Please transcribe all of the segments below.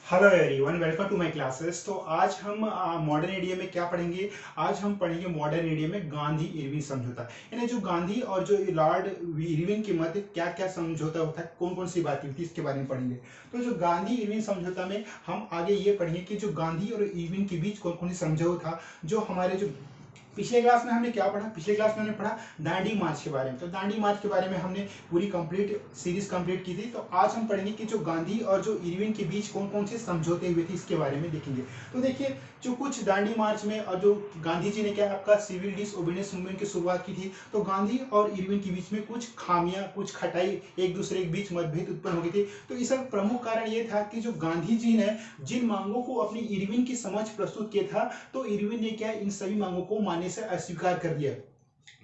Hello everyone, welcome to my classes. तो आज हम मॉडर्न इंडिया में क्या पढ़ेंगे। आज हम पढ़ेंगे मॉडर्न इंडिया में गांधी इरविन समझौता। यानी जो गांधी और जो लॉर्ड इरविन के मध्य क्या क्या समझौता होता है, कौन कौन सी बातें होती है, इसके बारे में पढ़ेंगे। तो जो गांधी इरविन समझौता में हम आगे ये पढ़ेंगे कि जो गांधी और इरविन के बीच कौन कौन सी समझौता था। जो हमारे जो पिछले क्लास में हमने क्या पढ़ा, पिछले क्लास में हमने पढ़ा दांडी मार्च के बारे में। तो दांडी मार्च के बारे में हमने पूरी कंप्लीट सीरीज कंप्लीट की थी। तो आज हम पढ़ेंगे कि जो गांधी और जो इरविन के बीच कौन कौन से समझौते हुए थे, इसके बारे में देखेंगे। तो देखिए, जो कुछ दांडी मार्च में और जो गांधी जी ने क्या आपका सिविल डिसओबीडियंस मूवमेंट की शुरुआत की थी, तो गांधी और इरविन के बीच में कुछ खामियां, कुछ खटाई, एक दूसरे के बीच मतभेद उत्पन्न हो गई थी। तो इसका प्रमुख कारण ये था कि जो गांधी जी ने जिन मांगों को अपनी इरविन की समझ प्रस्तुत किया था, तो इरविन ने क्या इन सभी मांगों को मानने से अस्वीकार कर दिया।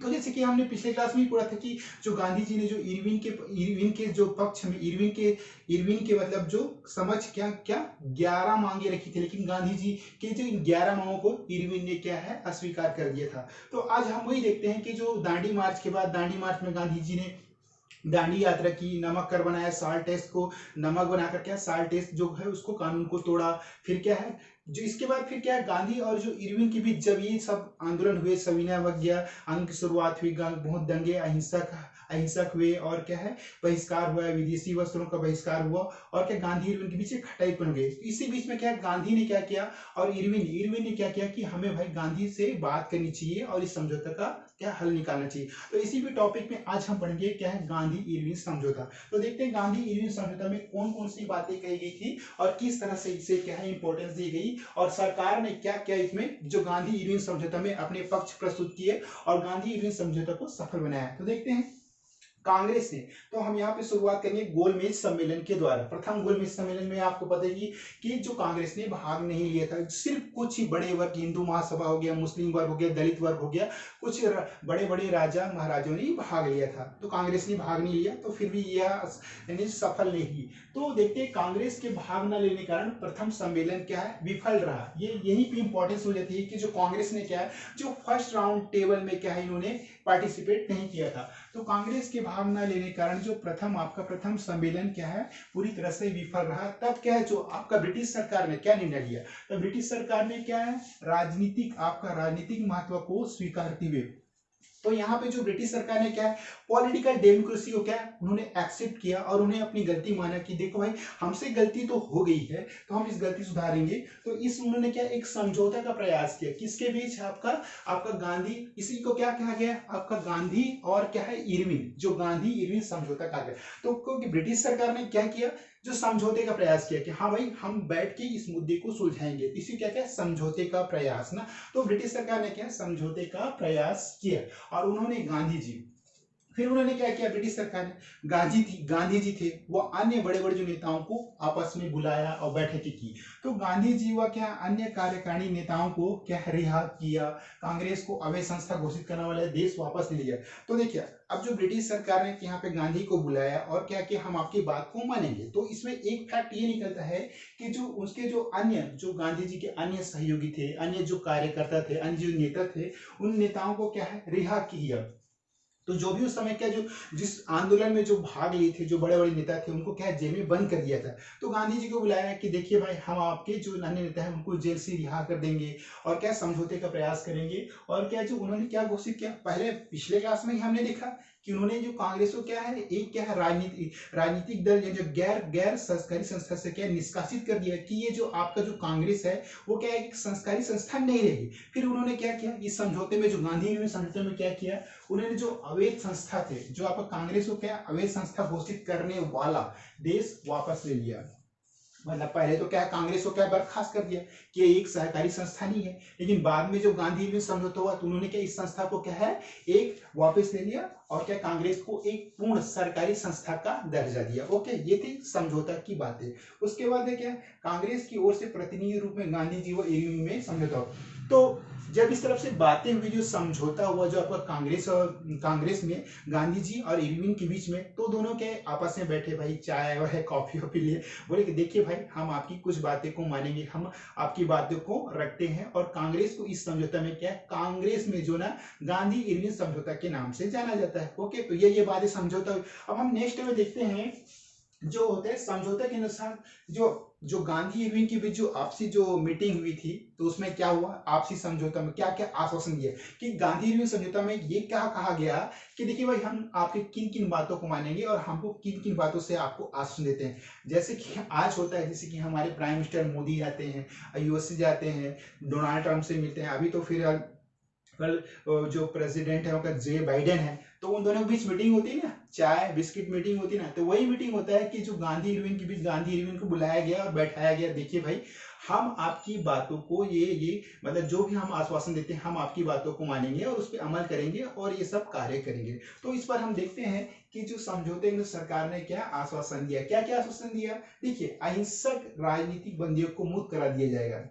तो जैसे कि हमने पिछले क्लास में ही पढ़ा था कि जो गांधी जी ने जो इरविन के जो पक्ष में इरविन के मतलब जो समझ क्या क्या 11 मांगे रखी थी, लेकिन गांधी जी के जो इन 11 मांगों को इरविन ने क्या है अस्वीकार कर दिया था। तो आज हम वही देखते हैं कि जो दांडी मार्च के बाद, दांडी मार्च में गांधी जी ने दांडी यात्रा की, नमक कर बनाया, साल्ट टेस्ट को नमक बनाकर क्या साल्ट टेस्ट जो है उसको कानून को तोड़ा। फिर क्या है, जो इसके बाद फिर क्या है, गांधी और जो इरविन के बीच जब ये सब आंदोलन हुए, सविनय अवज्ञा आंदोलन की शुरुआत हुई, बहुत दंगे अहिंसक हुए, और क्या है बहिष्कार हुआ, विदेशी वस्त्रों का बहिष्कार हुआ, और क्या गांधी इरविन के बीच एक खटाई बन गई। इसी बीच में क्या है, गांधी ने क्या किया और इरविन ने क्या किया कि हमें भाई गांधी से बात करनी चाहिए और इस समझौते का क्या हल निकालना चाहिए। तो इसी भी टॉपिक में आज हम पढ़ेंगे क्या है गांधी इरविन समझौता। तो देखते हैं गांधी इरविन समझौता में कौन कौन सी बातें कही गई थी और किस तरह से इसे क्या है इंपॉर्टेंस दी गई, और सरकार ने क्या क्या इसमें जो गांधी इरविन समझौता में अपने पक्ष प्रस्तुत किए और गांधी इरविन समझौता को सफल बनाया। तो देखते हैं कांग्रेस ने। तो हम यहाँ पे शुरुआत करेंगे गोलमेज सम्मेलन के द्वारा। प्रथम गोलमेज सम्मेलन में आपको पता है कि जो कांग्रेस ने भाग नहीं लिया था, सिर्फ कुछ ही बड़े वर्ग, हिंदू महासभा हो गया, मुस्लिम वर्ग हो गया, दलित वर्ग हो गया, कुछ बड़े बड़े राजा महाराजाओं ने भाग लिया था। तो कांग्रेस ने भाग नहीं लिया, तो फिर भी यह यानी सफल नहीं हुई। तो देखते हैं कांग्रेस के भाग न लेने के कारण प्रथम सम्मेलन क्या है विफल रहा। ये यही पे इंपॉर्टेंस हो जाती है कि जो कांग्रेस ने क्या है जो फर्स्ट राउंड टेबल में क्या है इन्होंने पार्टिसिपेट नहीं किया था। तो कांग्रेस के भाग न लेने के कारण जो प्रथम सम्मेलन क्या है पूरी तरह से विफल रहा। तब क्या है जो आपका ब्रिटिश सरकार ने क्या निर्णय लिया, तो ब्रिटिश सरकार ने क्या है राजनीतिक महत्व को स्वीकारते हुए, तो यहाँ पे जो ब्रिटिश सरकार ने क्या है पॉलिटिकल डेमोक्रेसी को क्या है उन्होंने एक्सेप्ट किया और उन्हें अपनी गलती माना कि देखो भाई हमसे गलती तो हो गई है, तो हम इस गलती सुधारेंगे। तो इस उन्होंने क्या एक समझौता का प्रयास किया, किसके बीच, आपका आपका गांधी, इसी को क्या कहा गया आपका गांधी और क्या है इरविन, जो गांधी इरविन समझौता कहा गया। तो क्योंकि ब्रिटिश सरकार ने क्या किया जो समझौते का प्रयास किया कि हाँ भाई हम बैठ के इस मुद्दे को सुलझाएंगे, इसी क्या क्या समझौते का प्रयास ना। तो ब्रिटिश सरकार ने क्या समझौते का प्रयास किया और उन्होंने गांधी जी, फिर उन्होंने क्या किया ब्रिटिश सरकार ने, गांधी जी थे वो अन्य बड़े बड़े जो नेताओं को आपस में बुलाया और बैठकें की। तो गांधी जी व क्या अन्य कार्यकारिणी नेताओं को क्या रिहा किया, कांग्रेस को अवैध संस्था घोषित करने वाले देश वापस ले लिया। तो देखिए अब जो ब्रिटिश सरकार ने यहाँ पे गांधी को बुलाया और क्या कि हम आपकी बात को मानेंगे, तो इसमें एक फैक्ट ये निकलता है कि जो उसके जो अन्य जो गांधी जी के अन्य सहयोगी थे, अन्य जो कार्यकर्ता थे, अन्य जो नेता थे, उन नेताओं को क्या है रिहा किया। तो जो भी उस समय क्या जो जिस आंदोलन में जो भाग लिए थे, जो बड़े बड़े नेता थे, उनको क्या जेल में बंद कर दिया था। तो गांधी जी को बुलाया कि देखिए भाई हम आपके जो अन्य नेता है उनको जेल से रिहा कर देंगे और क्या समझौते का प्रयास करेंगे। और क्या जो उन्होंने क्या घोषित किया, पहले पिछले क्लास में ही हमने देखा कि उन्होंने जो कांग्रेस को क्या है एक क्या है राजनीतिक दल या जो गैर गैर सरकारी संस्था से क्या निष्कासित कर दिया कि ये जो आपका जो कांग्रेस है वो क्या एक संस्कारी संस्था नहीं रहेगी। फिर उन्होंने क्या किया इस समझौते में, जो गांधी ने समझौते में क्या किया, उन्होंने जो अवैध संस्था थे, जो आपका कांग्रेस को क्या अवैध संस्था घोषित करने वाला देश वापस ले लिया। मतलब पहले तो क्या कांग्रेस को क्या बर्खास्त कर दिया कि ये एक सहकारी संस्था नहीं है, लेकिन बाद में जो गांधी ने समझौता हुआ तो उन्होंने क्या इस संस्था को क्या है एक वापस ले लिया और क्या कांग्रेस को एक पूर्ण सरकारी संस्था का दर्जा दिया। ओके, ये थी समझौता की बातें। उसके बाद है क्या कांग्रेस की ओर से प्रतिनिधि रूप में गांधी जी व इरविन में समझौता हुआ। तो जब इस तरफ से बातें हुई, जो समझौता हुआ जो आपका कांग्रेस में गांधी जी और इरविन के बीच में, तो दोनों के आपस में बैठे भाई चाय और कॉफी वॉफी लिए, बोले कि देखिए भाई हम आपकी कुछ बातें को मानेंगे, हम आपकी बातों को रखते हैं। और कांग्रेस को इस समझौता में क्या है, कांग्रेस में जो ना गांधी इरविन समझौता के नाम से जाना जाता है। ओके, तो ये बातें समझौता। अब हम नेक्स्ट में देखते हैं जो होते हैं समझौते के अनुसार जो जो गांधी इरविन की बीच जो आपसी जो मीटिंग हुई थी, तो उसमें क्या हुआ, आपसी समझौता में क्या क्या आश्वासन दिया कि गांधी इरविन समझौता में ये क्या कहा गया कि देखिए भाई, हम आपके किन किन बातों को मानेंगे और हमको किन किन बातों से आपको आश्वासन देते हैं। जैसे कि आज होता है, जैसे कि हमारे प्राइम मिनिस्टर मोदी जाते हैं, यूएसए जाते हैं, डोनाल्ड ट्रंप से मिलते हैं, अभी तो फिर कल जो प्रेसिडेंट है उनका जे बाइडेन है, तो उन दोनों के बीच मीटिंग होती है ना, चाय बिस्किट मीटिंग होती है ना, तो वही मीटिंग होता है कि जो गांधी इरविन के बीच गांधी इरविन को बुलाया गया और बैठाया गया, देखिए भाई, हम आपकी बातों को ये मतलब जो भी हम आश्वासन देते हैं, हम आपकी बातों को मानेंगे और उस पर अमल करेंगे और ये सब कार्य करेंगे। तो इस पर हम देखते हैं कि जो समझौते में सरकार ने क्या आश्वासन दिया, क्या क्या आश्वासन दिया। देखिए, अहिंसक राजनीतिक बंदियों को मुक्त करा दिया जाएगा।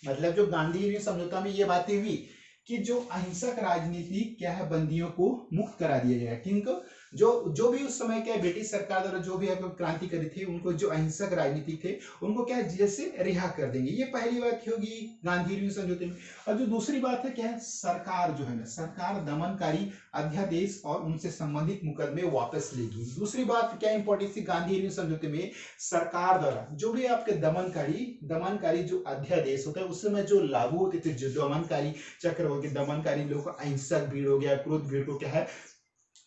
मतलब जो गांधी इरविन समझौता में ये बातें हुई कि जो अहिंसक राजनीति क्या है, बंदियों को मुक्त करा दिया जाएगा। किनको, जो जो भी उस समय क्या ब्रिटिश सरकार द्वारा जो भी आपको क्रांतिकारी थे, उनको जो अहिंसक राजनीति थे, उनको क्या जेल से रिहा कर देंगे। ये पहली बात होगी गांधी इरविन समझौते में। और जो दूसरी बात है क्या है, सरकार जो है ना, सरकार दमनकारी अध्यादेश और उनसे संबंधित मुकदमे वापस लेगी। दूसरी बात क्या इंपॉर्टेंट थी गांधी इरविन समझौते में, सरकार द्वारा जो भी आपके दमनकारी जो अध्यादेश होता है उस समय जो लागू होते थे, जो दमनकारी चक्र हो गया, दमनकारी लोग अहिंसक भीड़ हो गया, क्रोध भीड़ को क्या है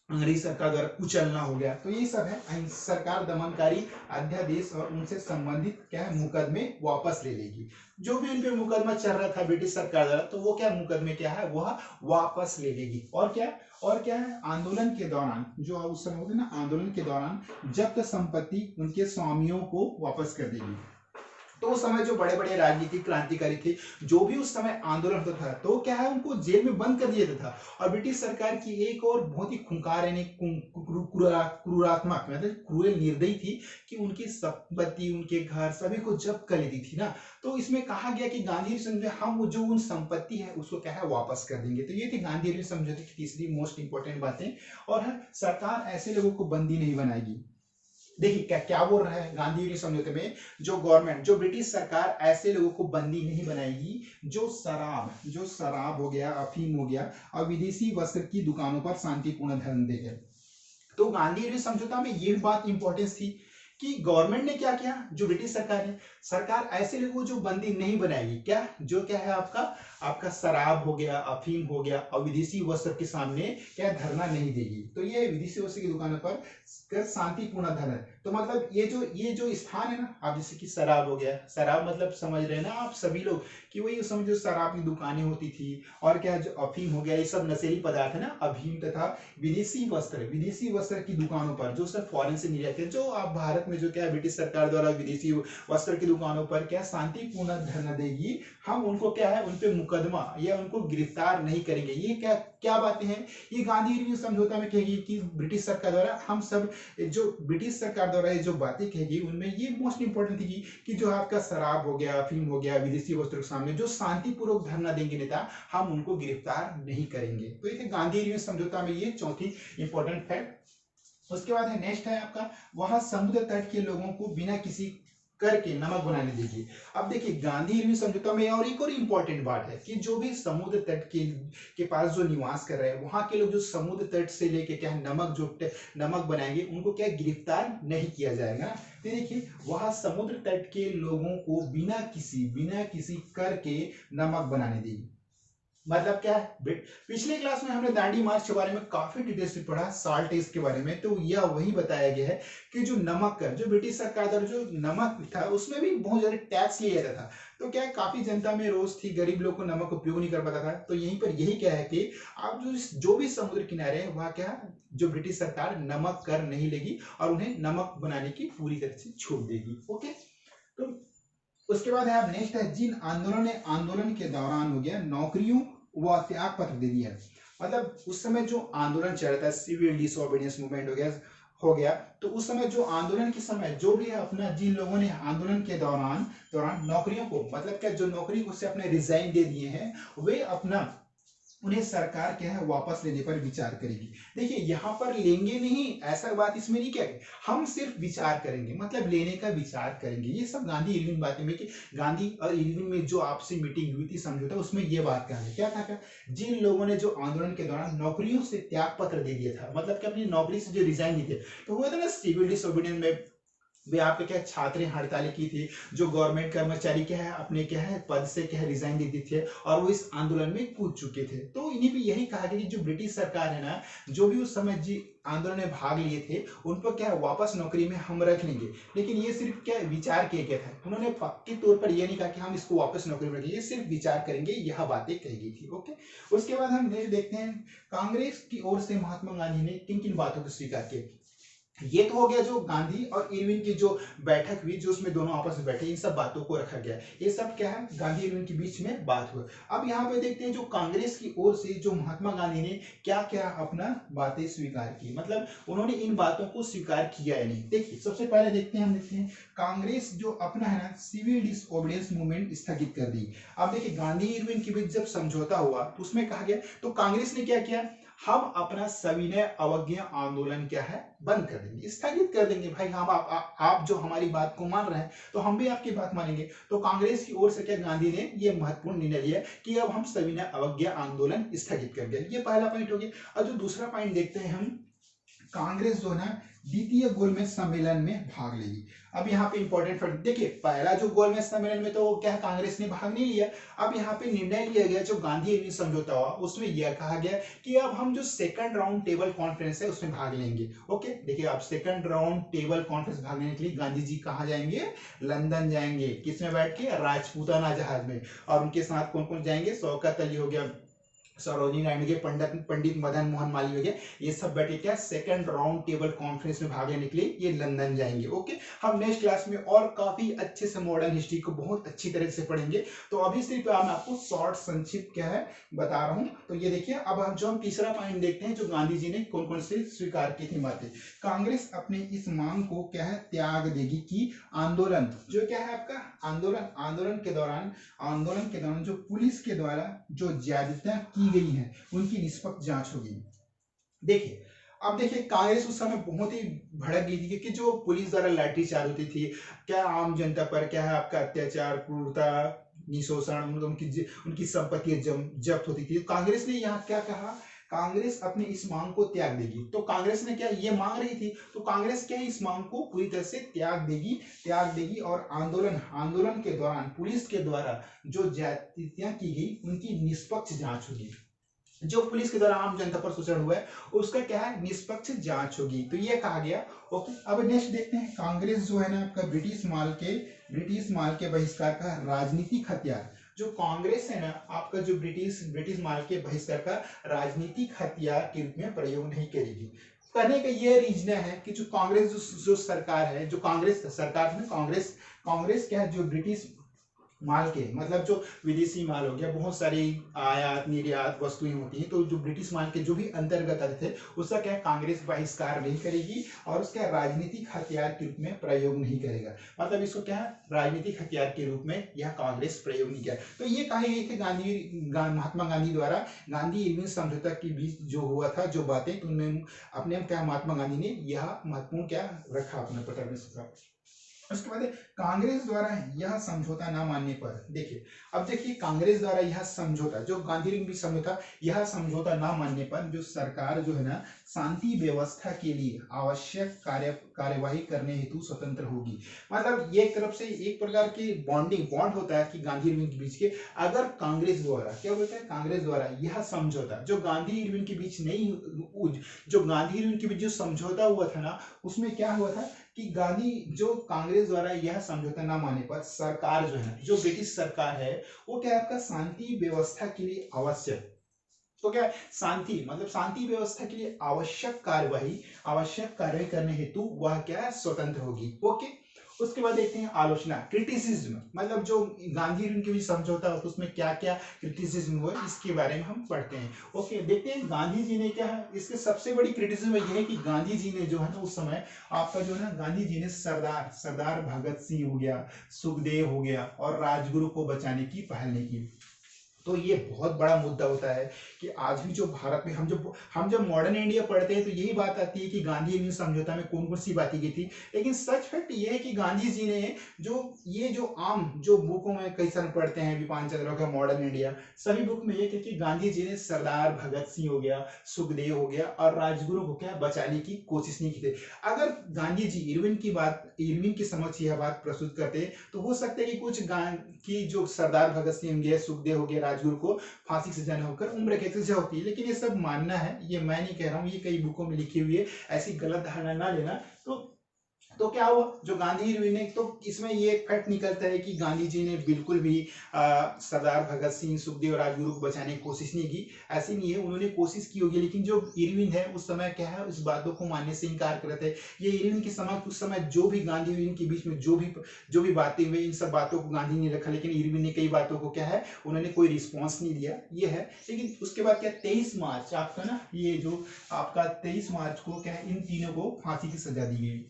अंग्रेज सरकार द्वारा कुचलना हो गया, तो ये सब है सरकार दमनकारी अध्यादेश और उनसे संबंधित क्या है मुकदमे वापस ले लेगी। जो भी उनपे मुकदमा चल रहा था ब्रिटिश सरकार द्वारा, तो वो क्या मुकदमे क्या है वह वापस ले लेगी। और क्या है, आंदोलन के दौरान जो उस समय होते ना, आंदोलन के दौरान जब्त संपत्ति उनके स्वामियों को वापस कर देगी। तो उस समय जो बड़े बड़े राजनीतिक क्रांतिकारी थे, जो भी उस समय आंदोलन होता था, तो क्या है उनको जेल में बंद कर दिया जाता था। और ब्रिटिश सरकार की एक और बहुत ही खुंखार यानी क्रूरात्मक मतलब क्रूएल निर्दयी थी कि उनकी संपत्ति, उनके घर सभी को जब्त कर लेती थी ना। तो इसमें कहा गया कि गांधी समझौते हम जो उन संपत्ति है उसको क्या है वापस कर देंगे। तो ये थी गांधी समझौते की तीसरी मोस्ट इंपॉर्टेंट बातें। और सरकार ऐसे लोगों को बंदी नहीं बनाएगी। देखिए क्या क्या बोल रहा है गांधी समझौते में, जो गवर्नमेंट जो ब्रिटिश सरकार ऐसे लोगों को बंदी नहीं बनाएगी जो शराब हो गया, अफीम हो गया और विदेशी वस्त्र की दुकानों पर शांतिपूर्ण धर्म देगा। तो गांधी समझौता में ये बात इंपॉर्टेंस थी कि गवर्नमेंट ने क्या किया, जो ब्रिटिश सरकार है, सरकार ऐसे लोगों को जो बंदी नहीं बनाएगी, क्या जो क्या है आपका शराब हो गया, अफीम हो गया और विदेशी वस्त्र के सामने क्या धरना नहीं देगी। तो ये विदेशी वस्त्र की दुकानों पर शांतिपूर्ण धरना। तो मतलब ये जो स्थान है ना, आप जैसे कि शराब हो गया, शराब मतलब समझ रहे हैं ना आप सभी लोग कि वही उस समय जो शराब की दुकानें होती थी, और क्या जो अफीम हो गया, ये सब नशीली पदार्थ है ना, अफीम तथा विदेशी वस्त्र की दुकानों पर जो सर फॉरेन से निर्यात है, जो आप भारत में जो क्या ब्रिटिश सरकार द्वारा विदेशी वस्त्र की दुकानों पर क्या शांतिपूर्ण धरना देगी, हम उनको क्या है उन पे मुकदमा या उनको गिरफ्तार नहीं करेंगे। ये क्या क्या बातें हैं, ये गांधी समझौता में कहेगी कि ब्रिटिश सरकार द्वारा हम सब जो ब्रिटिश सरकार द्वारा जो बातें कहेगी उनमें ये मोस्ट इंपॉर्टेंट थी कि जो आपका शराब हो गया, अफीम हो गया, विदेशी वस्त्रों के सामने जो शांतिपूर्वक धरना देंगे नेता, हम उनको गिरफ्तार नहीं करेंगे। तो ये गांधी समझौता में ये चौथी इंपॉर्टेंट फैक्ट। उसके बाद है नेक्स्ट है आपका, वहां समुद्र तट के लोगों को बिना किसी करके नमक बनाने देगी। अब देखिए गांधी समझौता में और एक और इंपॉर्टेंट बात है कि जो भी समुद्र तट के पास जो निवास कर रहे हैं, वहां के लोग जो समुद्र तट से लेके क्या नमक बनाएंगे, उनको क्या गिरफ्तार नहीं किया जाएगा। तो देखिए वहां समुद्र तट के लोगों को बिना किसी कर के नमक बनाने देगी। मतलब क्या है, पिछले क्लास में हमने दांडी मार्च के बारे में काफी डिटेल्स से पढ़ा, साल्ट टेस्ट के बारे में, तो यह वही बताया गया है कि जो नमक कर जो ब्रिटिश सरकार द्वारा जो नमक था उसमें भी बहुत ज्यादा टैक्स लिया जाता था। तो क्या है, काफी जनता में रोष थी, गरीब लोग को नमक उपयोग नहीं कर पाता था। तो यहीं पर यही क्या है कि आप जो भी समुद्र किनारे है वहां क्या जो ब्रिटिश सरकार नमक कर नहीं लेगी और उन्हें नमक बनाने की पूरी तरह से छूट देगी। ओके, तो उसके बाद है आप नेक्स्ट है, जिन आंदोलन के दौरान हो गया नौकरियों व त्याग पत्र दे दिया। मतलब उस समय जो आंदोलन चल रहा था, सिविल डिसोबीडियंस मूवमेंट हो गया, तो उस समय जो आंदोलन के समय जो भी है अपना, जिन लोगों ने आंदोलन के दौरान नौकरियों को मतलब क्या जो नौकरी को से अपने रिजाइन दे दिए हैं, वे अपना उन्हें सरकार क्या है वापस लेने पर विचार करेगी। देखिए यहाँ पर लेंगे नहीं, ऐसा बात इसमें नहीं क्या है, हम सिर्फ विचार करेंगे, मतलब लेने का विचार करेंगे। ये सब गांधी इरविन बातें में कि गांधी और इरविन में जो आपसी मीटिंग हुई थी समझौता, उसमें ये बात कहा क्या था, जिन लोगों ने जो आंदोलन के दौरान नौकरियों से त्याग पत्र दे दिया था, मतलब कि अपनी नौकरी से जो रिजाइन दिए थे, तो हुआ था ना सिविल डिसोबीडियंस में वे आपके क्या छात्र हड़तालें की थी, जो गवर्नमेंट कर्मचारी क्या है अपने क्या है पद से क्या है रिजाइन दे दी थे और वो इस आंदोलन में कूद चुके थे। तो इन्हीं पे यही कहा गया कि जो ब्रिटिश सरकार है ना, जो भी उस समय जी आंदोलन में भाग लिए थे उन पर क्या है वापस नौकरी में हम रख लेंगे। लेकिन ये सिर्फ क्या विचार किया गया था, उन्होंने पक्के तौर पर ये नहीं कहा कि हम इसको वापस नौकरी में रखेंगे, सिर्फ विचार करेंगे, यह बातें कही गई थी। ओके, उसके बाद हम देखते हैं कांग्रेस की ओर से महात्मा गांधी ने किन किन बातों को स्वीकार किया। ये तो हो गया जो गांधी और इरविन की जो बैठक हुई, जो उसमें दोनों आपस में बैठे, इन सब बातों को रखा गया। ये सब क्या है गांधी इरविन के बीच में बात हुई। अब यहाँ पे देखते हैं जो कांग्रेस की ओर से जो महात्मा गांधी ने क्या क्या अपना बातें स्वीकार की, मतलब उन्होंने इन बातों को स्वीकार किया या नहीं। देखिए सबसे पहले देखते हैं, हम देखते हैं कांग्रेस जो अपना है ना सिविल डिसओबीडियंस मूवमेंट स्थगित कर दी। अब देखिए गांधी इरविन के बीच जब समझौता हुआ तो उसमें कहा गया, तो कांग्रेस ने क्या किया, हम अपना सविनय अवज्ञा आंदोलन क्या है बंद कर देंगे, स्थगित कर देंगे। भाई हम आप जो हमारी बात को मान रहे हैं तो हम भी आपकी बात मानेंगे। तो कांग्रेस की ओर से क्या गांधी ने ये महत्वपूर्ण निर्णय लिया कि अब हम सविनय अवज्ञा आंदोलन स्थगित कर देंगे। ये पहला पॉइंट हो गया। और जो दूसरा पॉइंट देखते हैं हम, कांग्रेस जो है ना द्वितीय गोलमेज सम्मेलन में भाग लेगी। अब यहाँ पे इंपॉर्टेंट फैक्ट देखिए, पहला जो गोलमेज सम्मेलन में तो क्या है कांग्रेस ने भाग नहीं लिया। अब यहाँ पे निर्णय लिया गया, जो गांधी इरविन समझौता हुआ उसमें यह कहा गया कि अब हम जो सेकंड राउंड टेबल कॉन्फ्रेंस है उसमें भाग लेंगे। ओके, देखिए आप सेकंड राउंड टेबल कॉन्फ्रेंस भाग लेने के लिए गांधी जी कहाँ जाएंगे, लंदन जाएंगे। किसमें बैठ के, राजपूताना जहाज में। और उनके साथ कौन कौन जाएंगे, शौकत अली हो गया, सरोजिनी नायडू के पंडित मदन मोहन मालवीय हो गया, ये सब बैठे क्या सेकंड राउंड टेबल कॉन्फ्रेंस में भाग लेने के लिए ये लंदन जाएंगे। ओके, हम नेक्स्ट क्लास में और काफी अच्छे से मॉडर्न हिस्ट्री को बहुत अच्छी तरह से पढ़ेंगे। तो अभी सिर्फ मैं आपको शॉर्ट संक्षिप्त क्या है बता रहा हूं। तो ये देखिए, अब हम तीसरा पॉइंट देखते हैं, जो गांधी जी ने कौन कौन से स्वीकार की थी बातें। कांग्रेस अपने इस मांग को क्या है त्याग देगी कि आंदोलन जो क्या है आपका आंदोलन के दौरान जो पुलिस के द्वारा जो ज्यादतियां की गई हैं उनकी निष्पक्ष जांच होगी। देखिए अब देखिए कांग्रेस उस समय बहुत ही भड़क गई थी, क्योंकि जो पुलिस द्वारा लाठीचार्ज होती थी, क्या आम जनता पर क्या है आपका अत्याचार, क्रूरता, निशोषण, उनकी संपत्ति जब्त होती थी। कांग्रेस ने यहाँ क्या कहा, कांग्रेस अपनी इस मांग को त्याग देगी। तो कांग्रेस ने क्या ये मांग रही थी, तो कांग्रेस क्या इस मांग को पूरी तरह से त्याग देगी और आंदोलन के दौरान पुलिस के द्वारा जो ज्यादतियां की गई उनकी निष्पक्ष जांच होगी। जो पुलिस के द्वारा आम जनता पर शोषण हुआ है उसका क्या है निष्पक्ष जांच होगी। तो ये कहा गया। ओके, अब नेक्स्ट देखते हैं, कांग्रेस जो है ना आपका ब्रिटिश माल के बहिष्कार का राजनीतिक हथियार, जो कांग्रेस है ना आपका जो ब्रिटिश माल के बहिष्कार का राजनीतिक हथियार के रूप में प्रयोग नहीं करेगी। करने का ये रीजन है कि जो कांग्रेस जो सरकार है, जो कांग्रेस सरकार है, कांग्रेस क्या है, जो ब्रिटिश माल के मतलब जो विदेशी माल हो गया, बहुत सारी आयात निर्यात वस्तुएं होती हैं, तो जो ब्रिटिश माल के जो भी अंतर्गत आते थे उसका क्या कांग्रेस बहिष्कार नहीं करेगी और उसका राजनीतिक हथियार के रूप में प्रयोग नहीं करेगा। मतलब इसको क्या है राजनीतिक हथियार के रूप में यह कांग्रेस प्रयोग नहीं किया। तो ये कही गई थी महात्मा गांधी द्वारा गांधी इरविन समझौता के बीच जो हुआ था, जो बातें, तो उन्होंने अपने क्या महात्मा गांधी ने यह महत्वपूर्ण क्या रखा अपने पत्र में सूत्रा। उसके बाद कांग्रेस द्वारा यह समझौता न मानने पर, देखिए अब देखिए कांग्रेस द्वारा यह समझौता जो गांधी रिंग समझौता, यह समझौता न मानने पर जो सरकार जो है ना शांति व्यवस्था के लिए आवश्यक कार्यवाही करने हेतु स्वतंत्र होगी। मतलब ये एक तरफ से एक प्रकार की बॉन्ड होता है कि गांधी इरविन के बीच के, अगर कांग्रेस द्वारा क्या होता है, कांग्रेस द्वारा यह समझौता जो गांधी इरविन के बीच नहीं, जो गांधी इरविन के बीच जो समझौता हुआ था ना उसमें क्या हुआ था कि गांधी जो कांग्रेस द्वारा यह समझौता न मानने पर सरकार जो है, जो ब्रिटिश सरकार है, वो क्या आपका शांति व्यवस्था के लिए आवश्यक, तो क्या शांति मतलब शांति व्यवस्था के लिए आवश्यक कार्यवाही करने हेतु वह क्या है स्वतंत्र होगी। ओके, उसके बाद देखते हैं आलोचना, क्रिटिसिज्म, मतलब जो गांधी उनके बीच समझौता होता है उसमें क्या क्या क्रिटिसिज्म हुआ इसके बारे में हम पढ़ते हैं। ओके, देखते हैं गांधी जी ने क्या है, इसके सबसे बड़ी क्रिटिसिज्म यह है कि गांधी जी ने जो है ना उस समय आपका जो है ना गांधी जी ने सरदार भगत सिंह हो गया, सुखदेव हो गया और राजगुरु को बचाने की पहल नहीं की। तो ये बहुत बड़ा मुद्दा होता है कि आज भी जो भारत में हम जब मॉडर्न इंडिया पढ़ते हैं तो यही बात आती है कि गांधी इर्विन समझौता में कौन कौन सी बातें की थी। लेकिन सच फैक्ट ये है कि गांधी जी ने जो आम जो बुकों में कई सारे पढ़ते हैं, विपान चंद्र का मॉडर्न इंडिया, सभी बुक में ये कि गांधी जी ने सरदार भगत सिंह हो गया, सुखदेव हो गया और राजगुरु को क्या बचाने की कोशिश नहीं की थी। अगर गांधी जी इरविन के समक्ष यह बात प्रस्तुत करते तो हो सकता है कि कि जो सरदार भगत सिंह हो गया, सुखदेव हो गया, राजगुरु को फांसी की सजा न होकर उम्र कैद की सजा होती है। लेकिन ये सब मानना है, ये मैं नहीं कह रहा हूँ, ये कई बुकों में लिखी हुई है, ऐसी गलत धारणा ना लेना। तो क्या हुआ, जो गांधी इरविन ने, तो इसमें ये फैक्ट निकलता है कि गांधी जी ने बिल्कुल भी सरदार भगत सिंह, सुखदेव, राजगुरु को बचाने की कोशिश नहीं की। ऐसी नहीं है, उन्होंने कोशिश की होगी, लेकिन जो इरविन है उस समय क्या है, उस बातों को मानने से इनकार कर रहे थे। ये इरविन के समय उस समय जो भी गांधी इरविन के बीच में जो भी बातें हुई, इन सब बातों को गांधी ने रखा, लेकिन इरविन ने कई बातों को क्या है, उन्होंने कोई रिस्पॉन्स नहीं दिया, ये है। लेकिन उसके बाद क्या 23 मार्च आपका ना, ये जो आपका 23 मार्च को क्या है, इन तीनों को फांसी की सजा दी गई।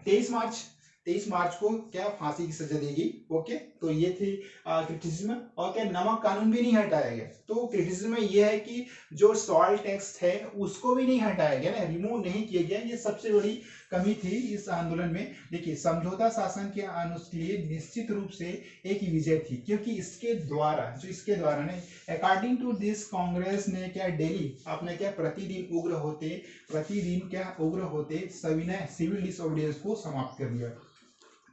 23 मार्च को क्या फांसी की सजा देगी। ओके, तो ये थी क्रिटिसिज्म। और क्या नमक कानून भी नहीं हटाया गया। तो क्रिटिसिज्म में ये है कि जो सॉल्ट टैक्स है उसको भी नहीं हटाया गया ना, रिमूव नहीं किया गया। ये सबसे बड़ी कमी थी इस आंदोलन में। देखिए, समझौता शासन के लिए निश्चित रूप से एक विजय थी, क्योंकि इसके द्वारा ने अकॉर्डिंग टू दिस कांग्रेस ने क्या डेली अपने क्या प्रतिदिन उग्र होते सविनय सिविल डिसोबीडियंस को समाप्त कर दिया।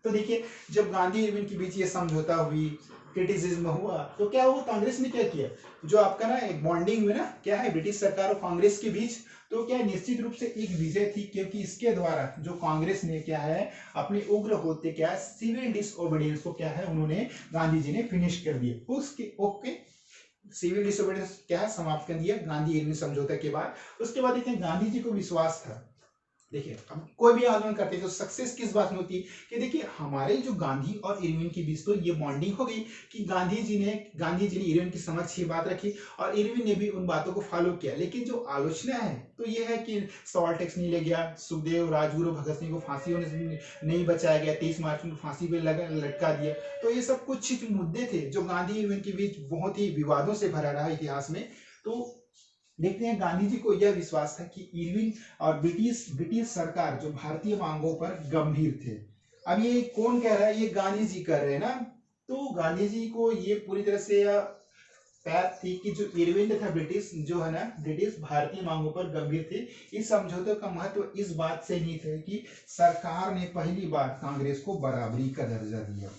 तो देखिए, जब गांधी इरविन के बीच ये समझौता हुई, क्रिटिसिज्म हुआ, तो क्या हुआ, कांग्रेस ने क्या किया, जो आपका ना एक बॉन्डिंग में ना क्या है ब्रिटिश सरकार और कांग्रेस के बीच, तो क्या निश्चित रूप से एक विजय थी, क्योंकि इसके द्वारा जो कांग्रेस ने क्या है अपने उग्र होते क्या सिविल डिसओबीडियंस को क्या है उन्होंने गांधी जी ने फिनिश कर दिया। उसके ओके, सिविल डिसोबीडियंस क्या है समाप्त कर दिया गांधी इरविन समझौता के बाद। उसके बाद देखते हैं गांधी जी को विश्वास था। देखिए, हम कोई भी आंदोलन करते हैं तो सक्सेस किस बात में होती है कि देखिए, हमारे जो गांधी और इरविन के बीच तो ये बॉन्डिंग हो गई कि गांधी जी ने इरविन की समक्ष ये बात रखी और इरविन ने भी उन बातों को फॉलो किया। लेकिन जो आलोचना है तो ये है कि सॉल्ट टैक्स नहीं ले गया, सुखदेव, राजगुरु, भगत सिंह को फांसी होने से नहीं बचाया गया, 23 मार्च को फांसी पे लटका दिया। तो ये सब कुछ मुद्दे थे जो गांधी इरविन के बीच बहुत ही विवादों से भरा रहा इतिहास में। तो देखते हैं, गांधी जी को यह विश्वास था कि इरविन और ब्रिटिश सरकार जो भारतीय मांगों पर गंभीर थे। अब ये कौन कह रहा है, ये गांधी जी कर रहे हैं ना। तो गांधी जी को ये पूरी तरह से पैर थी कि जो इरविन था ब्रिटिश भारतीय मांगों पर गंभीर थे। इस समझौते का महत्व इस बात से नहीं था कि सरकार ने पहली बार कांग्रेस को बराबरी का दर्जा दिया।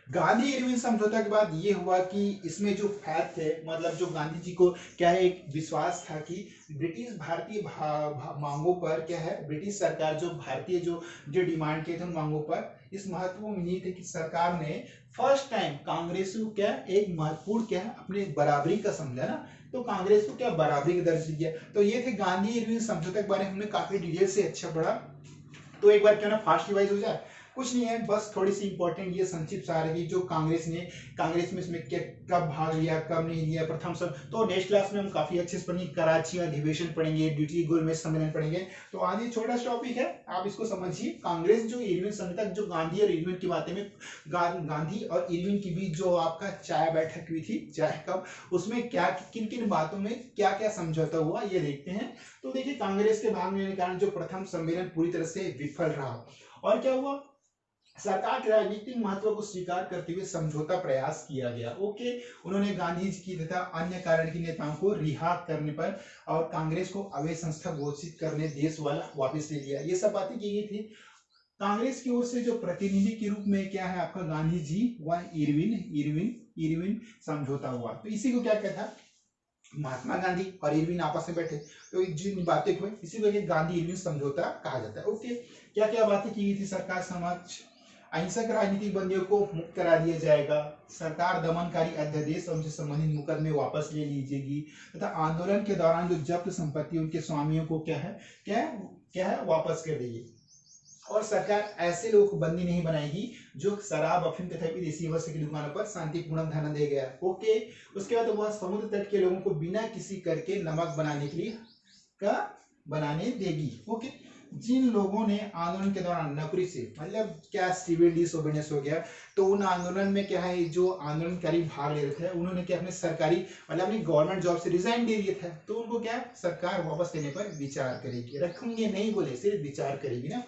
गांधी इरविन समझौता के बाद ये हुआ कि इसमें जो फैक्ट है, मतलब जो गांधी जी को क्या है एक विश्वास था कि ब्रिटिश भारतीय मांगों पर क्या है, ब्रिटिश सरकार जो भारतीय जो डिमांड किए थे उन मांगों पर, इस महत्वपूर्ण नहीं थे कि सरकार ने फर्स्ट टाइम कांग्रेस को क्या एक महत्वपूर्ण क्या है अपने बराबरी का समझा ना। तो कांग्रेस को क्या बराबरी का दर्जा दिया। तो ये थे गांधी इरविन समझौते के बारे में हमने काफी डिटेल से अच्छा पढ़ा। तो एक बार क्यों ना फास्ट रिवाइज हो जाए। कुछ नहीं है, बस थोड़ी सी इंपॉर्टेंट ये संक्षिप्त सार है जो कांग्रेस में इसमें कब भाग लिया, कब नहीं लिया, प्रथम सब। तो नेक्स्ट क्लास में हम काफी अच्छे से पढ़ेंगे, कराची अधिवेशन पढ़ेंगे, ड्यूटी गोलमेज सम्मेलन पढ़ेंगे। तो आज ये छोटा सा टॉपिक है, आप इसको समझिए। कांग्रेस जो इरविन समझौता, जो गांधी और इरविन की बातें में गांधी और इरविन के बीच जो आपका चाय बैठक हुई थी, चाय कप, उसमें क्या किन किन बातों में क्या क्या समझौता हुआ ये देखते हैं। तो देखिए, कांग्रेस के भाग लेने के कारण जो प्रथम सम्मेलन पूरी तरह से विफल रहा, और क्या हुआ, सरकार के राजनीतिक महत्व को स्वीकार करते हुए समझौता प्रयास किया गया। ओके, उन्होंने गांधी जी की तथा अन्य कारण के नेताओं को रिहा करने पर और कांग्रेस को अवैध संस्था घोषित करने देश वाला वापस ले लिया। ये सब बातें की गई थी। कांग्रेस की ओर से जो प्रतिनिधि के रूप में क्या है आपका गांधी जी व इरविन समझौता हुआ। तो इसी को क्या कहता है, महात्मा गांधी और इरविन आपस में बैठे तो जिन बातें हुई इसी को गांधी इरविन समझौता कहा जाता है। ओके, क्या क्या बातें की गई थी सरकार समक्ष, अहिंसक राजनीतिक बंदियों को मुक्त करा दिया जाएगा, सरकार दमनकारी अध्यादेश उनसे संबंधित मुकदमे वापस ले लीजिएगी, तथा आंदोलन के दौरान जो जब्त संपत्ति उनके स्वामियों को क्या है वापस कर देगी, और सरकार ऐसे लोगों को बंदी नहीं बनाएगी जो शराब, अफीम तथा विदेशी वस्तु की दुकानों पर शांतिपूर्ण धरना दे गया। ओके, उसके बाद वह समुद्र तट के लोगों को बिना किसी कर के नमक बनाने के लिए बनाने देगी। ओके, जिन लोगों ने आंदोलन के दौरान नौकरी से मतलब क्या सिविल डिसोबीडियंस हो गया, तो उन आंदोलन में क्या है, जो आंदोलनकारी भाग ले रहे थे उन्होंने क्या अपने सरकारी मतलब अपनी गवर्नमेंट जॉब से रिजाइन दे दिए थे, तो उनको क्या सरकार वापस लेने पर विचार करेगी, रखेंगे नहीं बोले, सिर्फ विचार करेगी ना।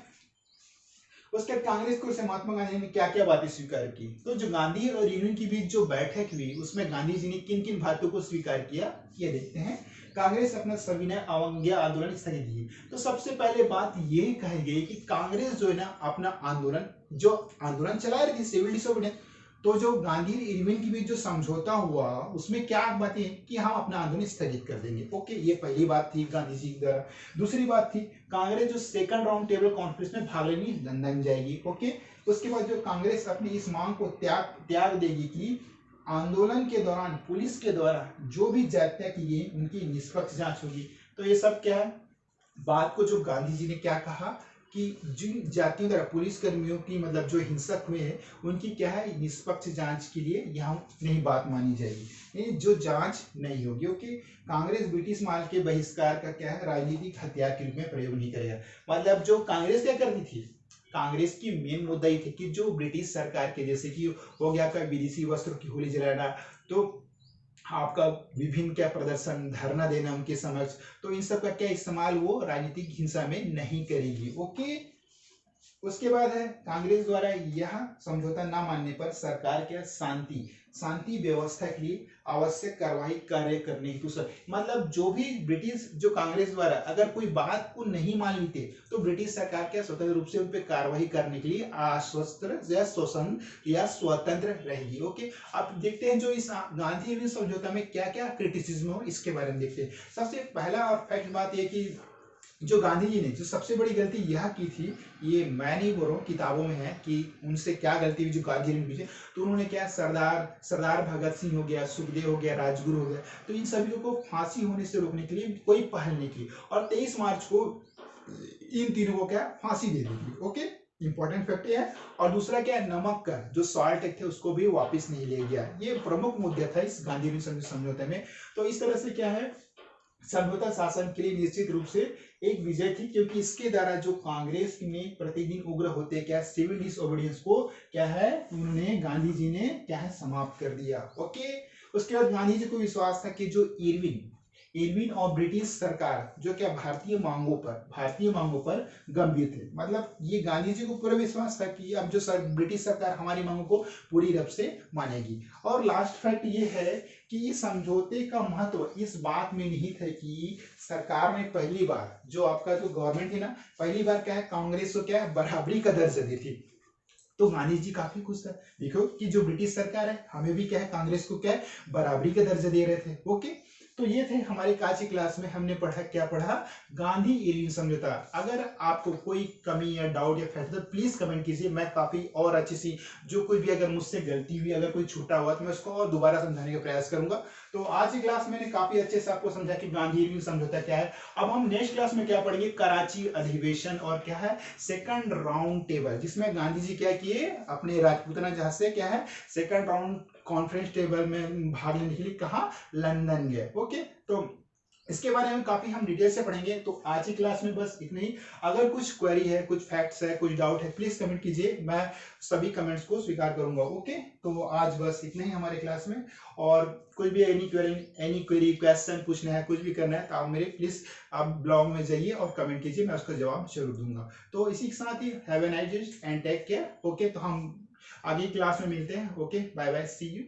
उसके बाद कांग्रेस को से महात्मा गांधी ने क्या क्या बातें स्वीकार की, तो जो गांधी और यूनियन के बीच जो बैठक हुई उसमें गांधी जी ने किन किन बातों को स्वीकार किया, ये देखते हैं। कांग्रेस अपना सविनय अवज्ञा आंदोलन स्थगित दी, तो सबसे पहले बात ये कही गई कि कांग्रेस जो है ना अपना आंदोलन जो आंदोलन चला रही थी सिविल डिसोबीडियंस, तो जो गांधी और इरविन के बीच जो समझौता हुआ उसमें क्या बातें कि हम अपना आंदोलन स्थगित कर देंगे। ओके, ये पहली बात थी गांधी जी के द्वारा। दूसरी बात थी कांग्रेस जो सेकंड राउंड टेबल कॉन्फ्रेंस में भाग लेने लंदन जाएगी। ओके, उसके बाद जो कांग्रेस अपनी इस मांग को त्याग देगी कि आंदोलन के दौरान पुलिस के द्वारा जो भी जातियां की गई उनकी निष्पक्ष जांच होगी। तो ये सब क्या है, बात को जो गांधी जी ने क्या कहा कि जिन जातियों द्वारा पुलिस कर्मियों की मतलब जो हिंसक हुए हैं उनकी क्या है निष्पक्ष जांच के लिए यहाँ नहीं बात मानी जाएगी, जो जांच नहीं होगी। ओके, कांग्रेस ब्रिटिश माल के बहिष्कार का क्या है राजनीतिक हथियार के रूप में प्रयोग नहीं करेगा। मतलब जो कांग्रेस क्या करती थी, कांग्रेस की मेन मुद्दा ये थे कि जो ब्रिटिश सरकार के जैसे कि हो गया का विदेशी वस्त्रों की होली जलाना, तो आपका विभिन्न क्या प्रदर्शन धरना देना उनके समक्ष, तो इन सब का क्या इस्तेमाल वो राजनीतिक हिंसा में नहीं करेगी। ओके, उसके बाद है कांग्रेस द्वारा यह समझौता न मानने पर सरकार क्या शांति व्यवस्था के लिए आवश्यक कार्रवाई कार्य करने हेतु सर मतलब जो भी ब्रिटिश जो कांग्रेस द्वारा अगर कोई बात को नहीं मान लेते तो ब्रिटिश सरकार क्या स्वतंत्र रूप से उन पर कार्रवाई करने के लिए आश्वस्त या स्वतंत्र रहेगी। ओके, अब देखते हैं जो इस गांधी समझौता में क्या क्या क्रिटिसिज्म हो इसके बारे में देखते हैं। सबसे पहला और फैक्ट बात यह कि जो गांधी जी ने जो सबसे बड़ी गलती यह की थी, ये मैं नहीं बोल रहा हूँ किताबों में है कि उनसे क्या गलती हुई जो गांधी जी ने पीछे, तो उन्होंने क्या सरदार भगत सिंह हो गया, सुखदेव हो गया, राजगुरु हो गया, तो इन सभी को फांसी होने से रोकने के लिए कोई पहल नहीं की और 23 मार्च को इन तीनों को क्या फांसी दे दी गई। ओके, इंपॉर्टेंट फैक्ट है। और दूसरा क्या है, नमक का जो सॉल्ट टैक्स थे उसको भी वापस नहीं ले गया, ये प्रमुख मुद्दा था इस गांधी समझौते में। तो इस तरह से क्या है समझौता शासन के लिए निश्चित रूप से एक विजय थी, क्योंकि इसके द्वारा जो कांग्रेस में प्रतिदिन उग्र होते क्या सिविल डिसोबीडियंस को क्या है उन्होंने गांधी जी ने क्या है समाप्त कर दिया। ओके, उसके बाद गांधी जी को विश्वास था कि जो इरविन और ब्रिटिश सरकार जो क्या भारतीय मांगों पर गंभीर थे, मतलब ये गांधी जी को पूरा विश्वास था कि अब जो ब्रिटिश सरकार हमारी मांगों को पूरी रूप से मानेगी। और लास्ट फैक्ट ये है कि इस समझौते का महत्व इस बात में निहित है कि सरकार ने पहली बार जो आपका जो गवर्नमेंट है ना पहली बार क्या है कांग्रेस को क्या है बराबरी का दर्जा दी थी, तो गांधी जी काफी खुश था। देखो कि जो ब्रिटिश सरकार है हमें भी क्या है कांग्रेस को क्या है बराबरी का दर्जा दे रहे थे। ओके, तो ये थे हमारे आज की क्लास में हमने पढ़ा गांधी इरविन समझौता। अगर आपको कोई कमी या डाउट या फैक्ट तो प्लीज कमेंट कीजिए, मैं काफी और अच्छी सी जो कोई भी अगर मुझसे गलती हुई अगर कोई छूटा हुआ तो मैं उसको और दोबारा समझाने का प्रयास करूंगा। तो आज की क्लास मैंने काफी अच्छे से आपको समझा कि गांधी इरविन समझौता क्या है। अब हम नेक्स्ट क्लास में क्या पढ़ेंगे, कराची अधिवेशन और क्या है सेकंड राउंड टेबल, जिसमें गांधी जी क्या किए अपने राजपूताना जहाज से क्या है सेकंड राउंड कॉन्फ्रेंस टेबल में भाग लेने के लिए कहा लंदन गए। ओके, तो इसके बारे में काफी हम डिटेल से पढ़ेंगे। तो आज की क्लास में बस इतना ही। अगर कुछ क्वेरी है, कुछ फैक्ट्स है, कुछ डाउट है, प्लीज कमेंट कीजिए, मैं सभी कमेंट्स को स्वीकार करूंगा। ओके, तो आज बस इतना ही हमारे क्लास में। और कोई भी एनी क्वेरी क्वेश्चन पूछना है, कुछ भी करना है तो आप मेरे प्लीज आप ब्लॉग में जाइए और कमेंट कीजिए, मैं उसका जवाब जरूर दूंगा। तो इसी के साथ ही have a nice day and take care. Okay, तो हम आगे क्लास में मिलते हैं। Okay, bye bye, see you.